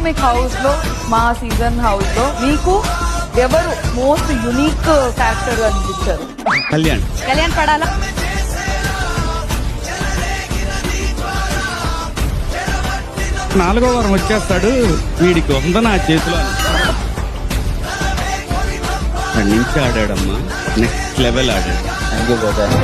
Dynamic house లో, మా season house లో మీకు ఎవరు మోస్ట్ యునిక్ క్యారెక్టర్ అనిపించారు? కళ్యాణ్ పడాలా? నాలుగో వారం వచ్చేస్తాడు, వీడికి వంద నా చేతిలో నుంచి ఆడాడమ్మా, నెక్స్ట్ లెవెల్ ఆడాడు. Thank you brother.